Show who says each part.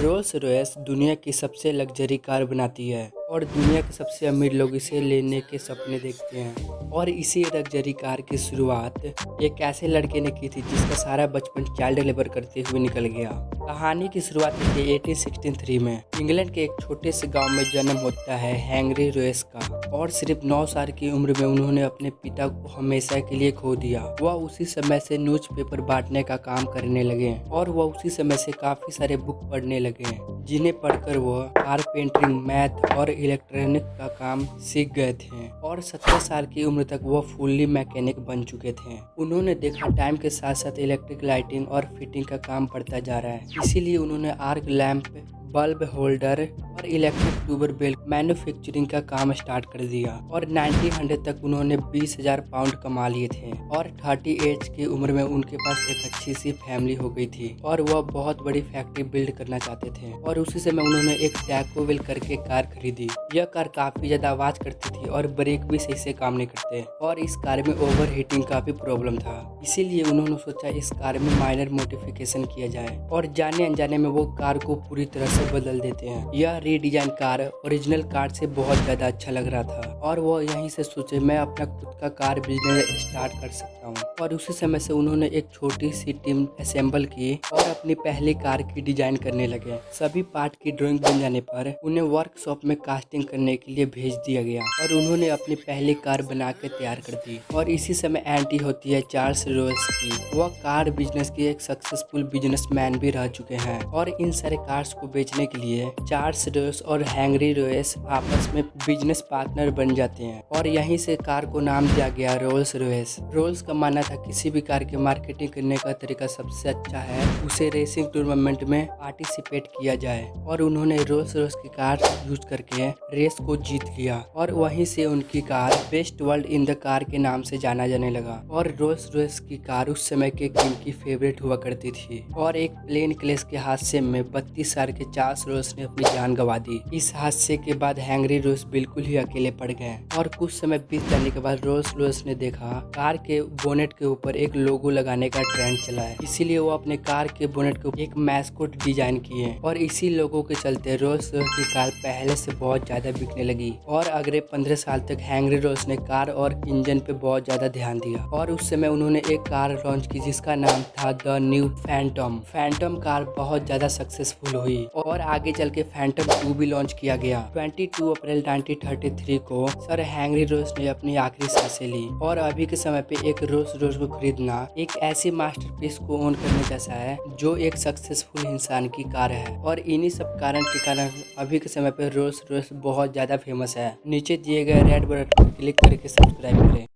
Speaker 1: Rolls Royce दुनिया की सबसे लग्जरी कार बनाती है और दुनिया के सबसे अमीर लोग इसे लेने के सपने देखते हैं। और इसी लग्जरी कार की शुरुआत एक ऐसे लड़के ने की थी जिसका सारा बचपन चाइल्ड लेबर करते हुए निकल गया। कहानी की शुरुआत थी 1863 में। इंग्लैंड के एक छोटे से गांव में जन्म होता है हेनरी रॉयस का और सिर्फ 9 साल की उम्र में उन्होंने अपने पिता को हमेशा के लिए खो दिया। वह उसी समय से न्यूज़पेपर बांटने का काम करने लगे और वह उसी समय से काफी सारे बुक पढ़ने लगे, जिन्हें पढ़कर वह कारपेंटरिंग, मैथ और इलेक्ट्रॉनिक का काम सीख गए थे। और 17 साल की उम्र तक वह फुल्ली मैकेनिक बन चुके थे। उन्होंने देखा टाइम के साथ साथ इलेक्ट्रिक लाइटिंग और फिटिंग का काम बढ़ता जा रहा है, इसीलिए उन्होंने आर्क लैंप, बल्ब होल्डर और इलेक्ट्रिक ट्यूबर बेल मैन्युफैक्चरिंग का काम स्टार्ट कर दिया। और 1900 तक उन्होंने 20,000 पाउंड कमा लिए थे और 30 एज की उम्र में उनके पास एक अच्छी सी फैमिली हो गई थी और वह बहुत बड़ी फैक्ट्री बिल्ड करना चाहते थे। और उसी समय उन्होंने एक टैको व्हील करके कार खरीदी। यह कार काफी ज्यादा आवाज करती थी और ब्रेक भी सही से काम नहीं करते और इस कार में ओवर हीटिंग का भी प्रॉब्लम था, इसीलिए उन्होंने सोचा इस कार में माइनर मॉडिफिकेशन किया जाए और जाने अनजाने में वो कार को पूरी तरह से बदल देते हैं। यह रीडिजाइन कार ओरिजिनल कार से बहुत ज्यादा अच्छा लग रहा था और वो यहीं से सोचे मैं अपना खुद का कार बिजनेस स्टार्ट कर सकता हूँ। और उसी समय से उन्होंने एक छोटी सी टीम असेंबल की और अपनी पहली कार की डिजाइन करने लगे। सभी पार्ट की ड्राइंग बन जाने पर उन्हें वर्कशॉप में कास्टिंग करने के लिए भेज दिया गया और उन्होंने अपनी पहली कार बना के तैयार कर दी। और इसी समय एंट्री होती है चार्ल्स रॉयस की। वह कार बिजनेस के एक सक्सेसफुल बिजनेसमैन भी रह चुके हैं और इन सारे कार्स को बेचने के लिए चार्ल्स रॉयस और हेनरी रॉयस आपस में बिजनेस पार्टनर बन जाते हैं और यहीं से कार को नाम दिया गया रोल्स रॉयस। रोल्स का मानना था किसी भी कार की मार्केटिंग करने का तरीका सबसे अच्छा है उसे रेसिंग टूर्नामेंट में पार्टिसिपेट किया जाए और उन्होंने रोल्स रॉयस की कार यूज करके रेस को जीत लिया और वहीं से उनकी car best world in the car के नाम से जाना जाने लगा। और रोल्स रॉयस की कार उस समय के किंग की फेवरेट हुआ करती थी और एक प्लेन क्रैश के हादसे में 32 साल के चार्ल्स रॉयस ने अपनी जान गंवा दी। इस हादसे के बाद हेनरी रॉयस बिल्कुल ही अकेले पड़ गए और कुछ समय बीत जाने के बाद रोल्स रॉयस ने देखा कार के बोनेट के ऊपर एक लोगो लगाने का ट्रेंड चला है, इसीलिए वो अपने कार के बोनेट के ऊपर एक मैस्कोट डिजाइन किए और इसी लोगो के चलते रोल्स रॉयस की कार पहले से बहुत ज्यादा बिकने लगी। और अगले 15 साल तक हेनरी रॉयस ने कार और इंजन पे बहुत ज्यादा ध्यान दिया और उस समय उन्होंने एक कार लॉन्च की जिसका नाम था the new Phantom. Phantom car बहुत ज्यादा सक्सेसफुल हुई और आगे चल के फैंटम 2 भी लॉन्च किया गया। 22 अप्रैल 1933 को सर हेनरी रॉयस ने अपनी आखिरी सांसें ली और अभी के समय पे एक रोल्स रॉयस को खरीदना एक ऐसी मास्टरपीस को ओन करने जैसा है जो एक सक्सेसफुल इंसान की कार है। और इन्हीं सब कारण के कारण अभी के समय पे रोल्स रॉयस बहुत ज्यादा फेमस है। नीचे दिए गए रेड बटन पर क्लिक करके सब्सक्राइब करें।